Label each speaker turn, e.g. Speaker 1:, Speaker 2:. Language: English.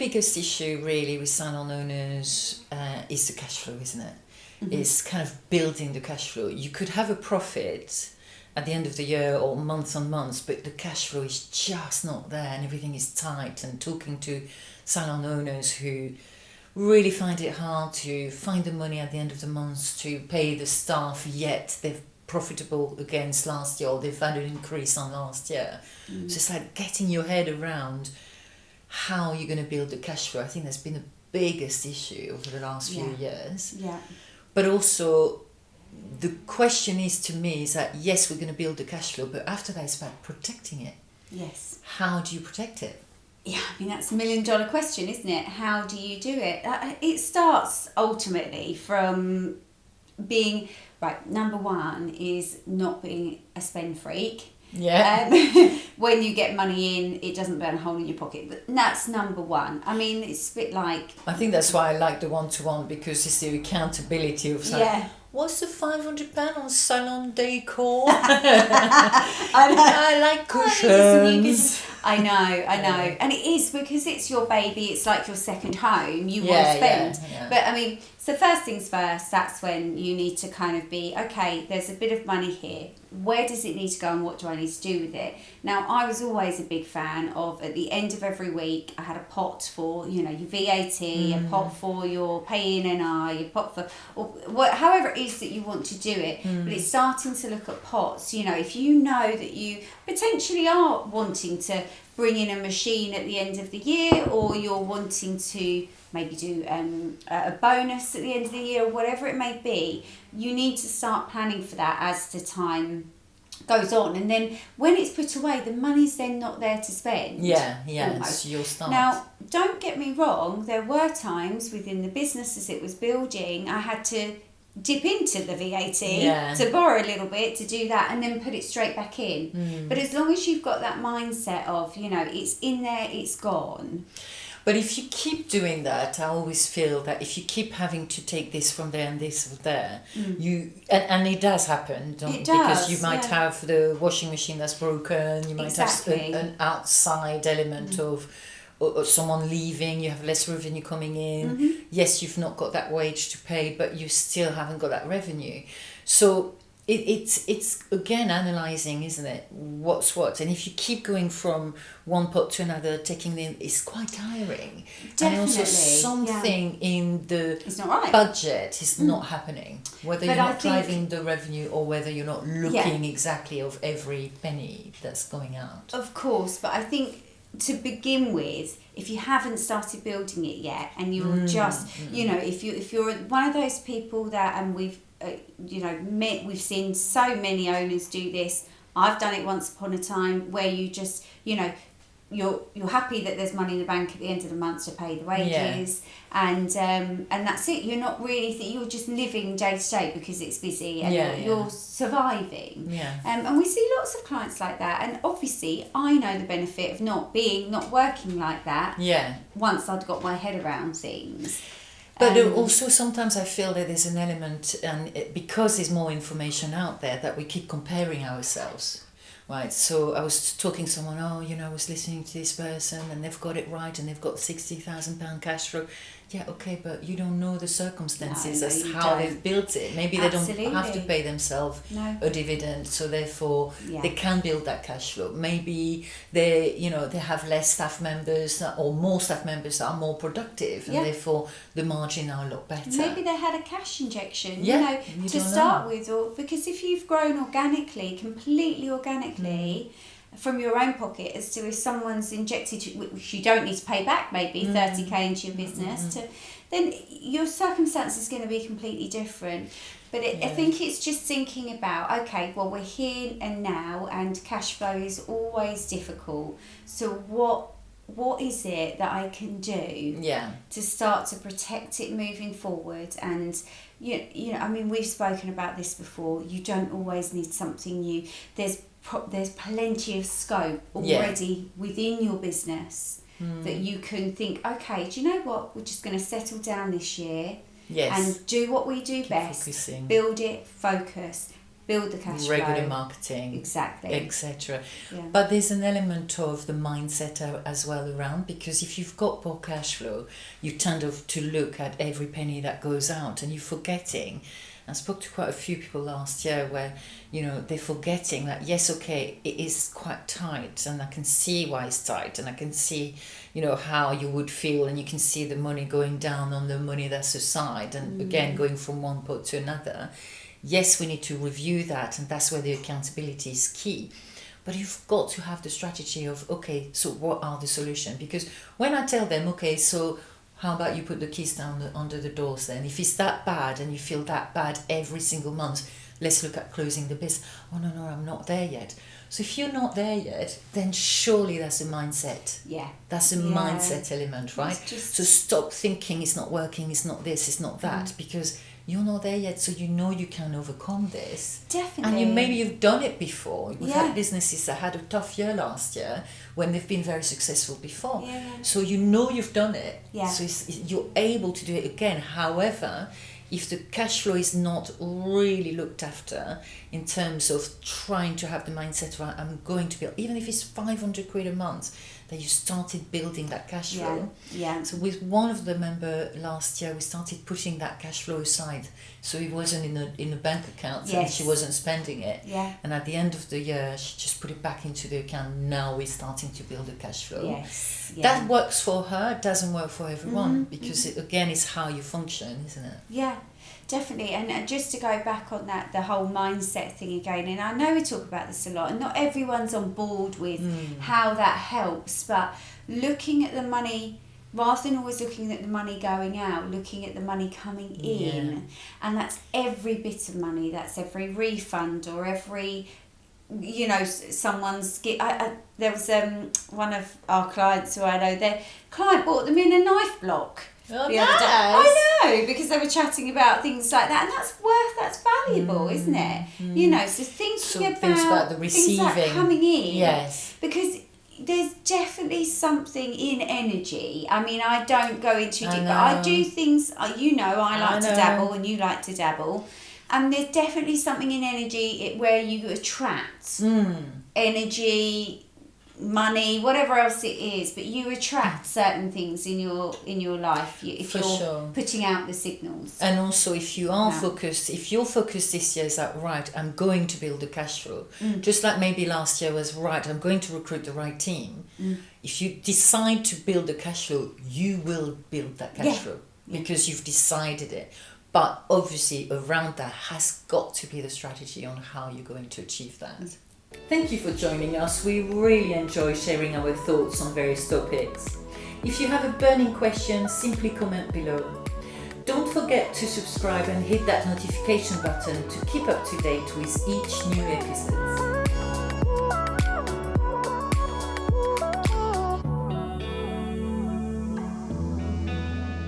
Speaker 1: biggest issue really with salon owners is the cash flow, isn't it? It's kind of building the cash flow. You could have a profit at the end of the year or months on months, but the cash flow is just not there and everything is tight. And talking to salon owners who really find it hard to find the money at the end of the month to pay the staff, yet they're profitable against last year, or they've had an increase on last year. So it's like getting your head around how you're going to build the cash flow. I think that's been the biggest issue over the last few years.
Speaker 2: Yeah.
Speaker 1: But also, the question is to me is that, yes, we're going to build the cash flow, but after that, it's about protecting it.
Speaker 2: Yes.
Speaker 1: How do you protect it?
Speaker 2: Yeah, I mean, that's $1 million question, isn't it? How do you do it? It starts ultimately from being, right, number one is not being a spend freak.
Speaker 1: Yeah.
Speaker 2: When you get money in, it doesn't burn a hole in your pocket. But that's number one. I mean, it's a bit like...
Speaker 1: I think that's why I like the one-to-one, because it's the accountability of saying, what's the £500 on salon decor? I like cushions.
Speaker 2: I know. And it is, because it's your baby, it's like your second home. You want to spend.
Speaker 1: Yeah.
Speaker 2: But I mean, so first things first, that's when you need to kind of be, okay, there's a bit of money here. Where does it need to go and what do I need to do with it? Now, I was always a big fan of, at the end of every week, I had a pot for, your VAT, a pot for your pay in NI, a pot for, or however it is that you want to do it. But it's starting to look at pots. If you know that you potentially are wanting to bring in a machine at the end of the year, or you're wanting to maybe do a bonus at the end of the year, or whatever it may be, you need to start planning for that as the time goes on. And then when it's put away, the money's then not there to spend.
Speaker 1: Yeah, it's your start.
Speaker 2: Now, don't get me wrong, there were times within the business as it was building, I had to dip into the VAT to borrow a little bit to do that and then put it straight back in. But as long as you've got that mindset of, it's in there, it's gone.
Speaker 1: But if you keep doing that, I always feel that if you keep having to take this from there and this from there, and it does happen, because you might have the washing machine that's broken, you might have an outside element of or someone leaving, you have less revenue coming in. Yes, you've not got that wage to pay, but you still haven't got that revenue. So it's again analysing, isn't it? What's what? And if you keep going from one pot to another, it's quite tiring.
Speaker 2: Definitely.
Speaker 1: And also something in the
Speaker 2: it's not right.
Speaker 1: budget is not happening. Whether you're not driving the revenue or whether you're not looking exactly of every penny that's going out.
Speaker 2: Of course, but I think to begin with, if you haven't started building it yet, and you're just, if you're one of those people that, and we've seen so many owners do this. I've done it once upon a time, where you just, you're happy that there's money in the bank at the end of the month to pay the wages, and that's it. You're not really you're just living day to day because it's busy, and you're surviving. And we see lots of clients like that, and obviously I know the benefit of not working like that. Once I'd got my head around things.
Speaker 1: But also sometimes I feel that there's an element, and because there's more information out there, that we keep comparing ourselves. Right, so I was talking to someone, I was listening to this person and they've got it right and they've got £60,000 cash flow. Yeah, okay, but you don't know the circumstances as how they've built it. Maybe they don't have to pay themselves a dividend, so therefore they can build that cash flow. Maybe they have less staff members or more staff members that are more productive, and therefore the margin are a lot better.
Speaker 2: Maybe they had a cash injection, to start with, or because if you've grown completely organically. From your own pocket, as to if someone's injected, which you don't need to pay back, maybe 30k into your business, then your circumstance is going to be completely different. But I think it's just thinking about, okay, well, we're here and now, and cash flow is always difficult. So what is it that I can do to start to protect it moving forward? And I mean, we've spoken about this before. You don't always need something new. There's plenty of scope already within your business that you can think, okay, do you know what? We're just going to settle down this year and do what we do best.
Speaker 1: Focusing.
Speaker 2: Build it, focus. build the cash
Speaker 1: regular
Speaker 2: flow.
Speaker 1: marketing,
Speaker 2: Exactly,
Speaker 1: etc.
Speaker 2: Yeah.
Speaker 1: But there's an element of the mindset as well around, because if you've got poor cash flow, you tend to look at every penny that goes out, and you're forgetting. I spoke to quite a few people last year where, they're forgetting that, yes, okay, it is quite tight, and I can see why it's tight, and I can see, how you would feel, and you can see the money going down on the money that's aside, and again, going from one pot to another. Yes, we need to review that, and that's where the accountability is key. But you've got to have the strategy of, okay, so what are the solutions? Because when I tell them, okay, so how about you put the keys down under the doors then? If it's that bad and you feel that bad every single month, let's look at closing the business. Oh, no, I'm not there yet. So if you're not there yet, then surely that's a mindset.
Speaker 2: Yeah.
Speaker 1: That's a mindset element, right? So stop thinking it's not working, it's not this, it's not that, because you're not there yet, so you can overcome this.
Speaker 2: Definitely.
Speaker 1: And maybe you've done it before. We've had businesses that had a tough year last year when they've been very successful before.
Speaker 2: Yeah.
Speaker 1: So you've done it.
Speaker 2: Yeah.
Speaker 1: So you're able to do it again. However, if the cash flow is not really looked after in terms of trying to have the mindset around, I'm going to build, even if it's 500 quid a month, that you started building that cash flow.
Speaker 2: Yeah.
Speaker 1: So with one of the member last year, we started putting that cash flow aside. So it wasn't in a bank account, and she wasn't spending it.
Speaker 2: Yeah.
Speaker 1: And at the end of the year, she just put it back into the account. Now we're starting to build a cash flow.
Speaker 2: Yes. Yeah.
Speaker 1: That works for her. It doesn't work for everyone, because again, it's how you function, isn't it?
Speaker 2: Yeah. Definitely, and just to go back on that, the whole mindset thing again, and I know we talk about this a lot, and not everyone's on board with how that helps, but looking at the money, rather than always looking at the money going out, looking at the money coming in, and that's every bit of money, that's every refund or every, someone's there was one of our clients who I know, their client bought them in a knife block.
Speaker 1: Oh,
Speaker 2: the
Speaker 1: nice.
Speaker 2: other day. I know, because they were chatting about things like that, and that's valuable, isn't it? So thinking about
Speaker 1: the receiving,
Speaker 2: things like coming in,
Speaker 1: yes,
Speaker 2: because there's definitely something in energy. I mean, I don't go into deep, but I do things. I like to dabble, and you like to dabble, and there's definitely something in energy where you attract energy, money, whatever else it is, but you attract certain things in your life if you're putting out the signals.
Speaker 1: And also, if you are focused, if your focus this year is that, right, I'm going to build a cash flow, just like maybe last year was, right, I'm going to recruit the right team. If you decide to build a cash flow, you will build that cash flow because you've decided it. But obviously around that has got to be the strategy on how you're going to achieve that. Thank you for joining us. We really enjoy sharing our thoughts on various topics. If you have a burning question, simply comment below. Don't forget to subscribe and hit that notification button to keep up to date with each new episode.